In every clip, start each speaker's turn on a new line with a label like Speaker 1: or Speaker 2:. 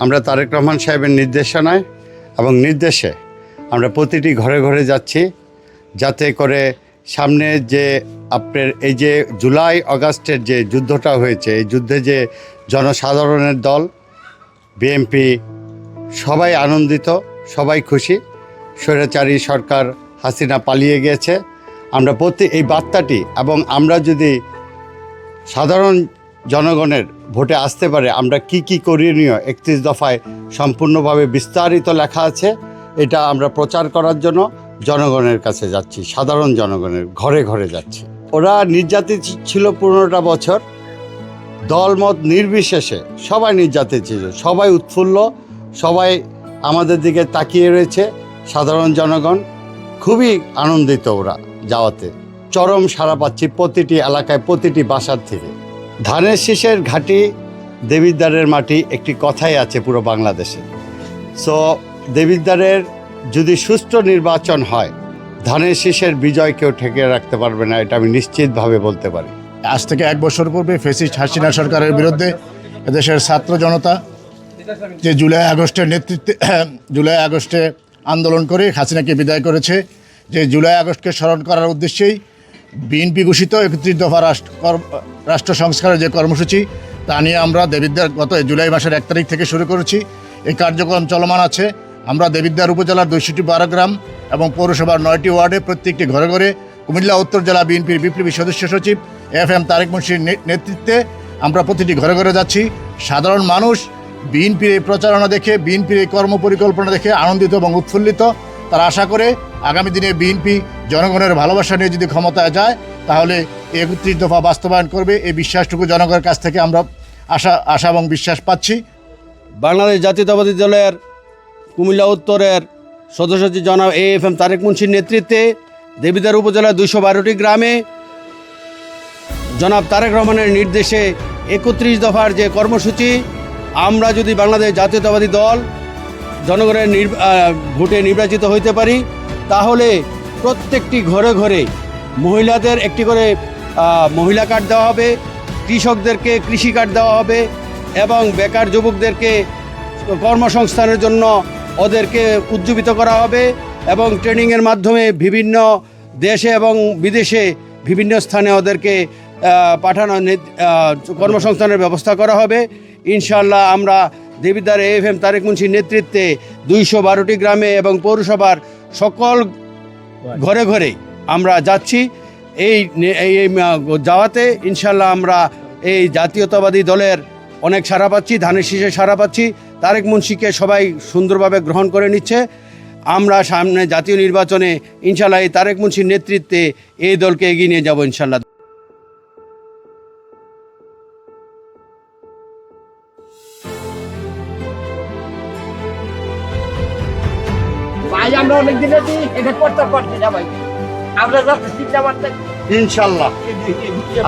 Speaker 1: আমরা তারেক রহমান সাহেবের নির্দেশনায় এবং নির্দেশে আমরা প্রতিটি ঘরে ঘরে যাচ্ছি, যাতে করে সামনে যে আপনার এই যে জুলাই আগস্টের যে যুদ্ধটা হয়েছে, এই যুদ্ধে যে জনসাধারণের দল বিএনপি সবাই আনন্দিত, সবাই খুশি। স্বৈরাচারী সরকার হাসিনা পালিয়ে গিয়েছে। আমরা এই বার্তাটি এবং আমরা যদি সাধারণ জনগণের ভোটে আসতে পারে আমরা কি কি করণীয় 31 দফায় সম্পূর্ণভাবে বিস্তারিত লেখা আছে, এটা আমরা প্রচার করার জন্য জনগণের কাছে যাচ্ছি, সাধারণ জনগণের ঘরে ঘরে যাচ্ছি। ওরা নির্যাতিত ছিল 15টা বছর, দলমত নির্বিশেষে সবাই নির্যাতিত ছিল, সবাই উৎফুল্ল, সবাই আমাদের দিকে তাকিয়ে রয়েছে। সাধারণ জনগণ খুবই আনন্দিত ওরা যাওয়াতে। চরম সাড়া পাচ্ছি প্রতিটি এলাকায়, প্রতিটি বাসার থেকে। ধানের শীষের ঘাঁটি দেবিদ্বারের মাটি একটি কথাই আছে পুরো বাংলাদেশে। সো দেবিদ্বারের যদি সুষ্ঠু নির্বাচন হয়, ধানের শীষের বিজয় কেউ ঠেকিয়ে রাখতে পারবে না, এটা আমি নিশ্চিতভাবে বলতে পারি।
Speaker 2: আজ থেকে 1 বছর পূর্বে ফ্যাসিস্ট হাসিনা সরকারের বিরুদ্ধে এদেশের ছাত্র জনতা যে জুলাই আগস্টে আন্দোলন করে হাসিনাকে বিদায় করেছে, যে জুলাই আগস্টকে স্মরণ করার উদ্দেশ্যেই বিএনপি ঘোষিত 31 দফা রাষ্ট্র সংস্কারের যে কর্মসূচি, তা নিয়ে আমরা দেবিদ্বার গত জুলাই মাসের 1 তারিখ থেকে শুরু করেছি। এই কার্যক্রম চলমান আছে। আমরা দেবিদ্বার উপজেলার 212 গ্রাম এবং পৌরসভার 9টি ওয়ার্ডে প্রত্যেকটি ঘরে ঘরে কুমিল্লা উত্তর জেলা বিএনপির বিপ্লবী সদস্য সচিব FM তারেক মুন্সির নেতৃত্বে আমরা প্রতিটি ঘরে ঘরে যাচ্ছি। সাধারণ মানুষ বিএনপির এই প্রচারণা দেখে, বিএনপির এই কর্মপরিকল্পনা দেখে আনন্দিত এবং উৎফুল্লিত। তারা আশা করে আগামী দিনে বিএনপি জনগণের ভালোবাসা নিয়ে যদি ক্ষমতায় যায় তাহলে 31 দফা বাস্তবায়ন করবে। এই বিশ্বাসটুকু জনগণের কাছ থেকে আমরা আশা এবং বিশ্বাস পাচ্ছি।
Speaker 3: বাংলাদেশ জাতীয়তাবাদী দলের কুমিল্লা উত্তরের সদস্য সচিব জনাব FM তারেক মুন্সির নেতৃত্বে দেবিদ্বার উপজেলার 212টি গ্রামে জনাব তারেক রহমানের নির্দেশে 31 দফার যে কর্মসূচি, আমরা যদি বাংলাদেশ জাতীয়তাবাদী দল জনগণের ভোটে নির্বাচিত হইতে পারি তাহলে প্রত্যেকটি ঘরে ঘরে মহিলাদের একটি করে মহিলা কার্ড দেওয়া হবে, কৃষকদেরকে কৃষি কার্ড দেওয়া হবে এবং বেকার যুবকদেরকে কর্মসংস্থানের জন্য ওদেরকে উজ্জীবিত করা হবে এবং ট্রেনিংয়ের মাধ্যমে বিভিন্ন দেশে এবং বিদেশে বিভিন্ন স্থানে ওদেরকে পাঠানো কর্মসংস্থানের ব্যবস্থা করা হবে। ইনশাআল্লাহ আমরা দেবিদ্বার FM তারেক মুন্সির নেতৃত্বে 212টি গ্রামে এবং পৌরসভার সকল ঘরে ঘরে আমরা যাচ্ছি। এই যাওয়াতে ইনশাআল্লাহ আমরা এই জাতীয়তাবাদী দলের অনেক সাড়া পাচ্ছি, ধানের শীষে সাড়া পাচ্ছি। তারেক মুন্সিকে সবাই সুন্দরভাবে গ্রহণ করে নিচ্ছে। আমরা সামনে জাতীয় নির্বাচনে ইনশাআল্লাহ এই তারেক মুন্সির নেতৃত্বে এই দলকে এগিয়ে নিয়ে যাব ইনশাআল্লাহ।
Speaker 4: ভাই আমরা অনেক দিন এটা করতে পারছি না ভাই, আমরা যাতে চিন্তা মারতে
Speaker 1: ইনশাআল্লাহ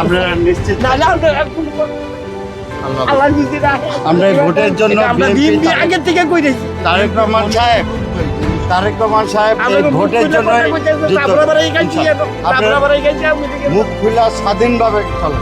Speaker 1: আমরা নিশ্চিত আমরা এই ভোটের জন্য
Speaker 4: আগে থেকে কইরেছি
Speaker 1: তারেক রহমান সাহেব এই ভোটের জন্য মুখ খোলা স্বাধীনভাবে চলে।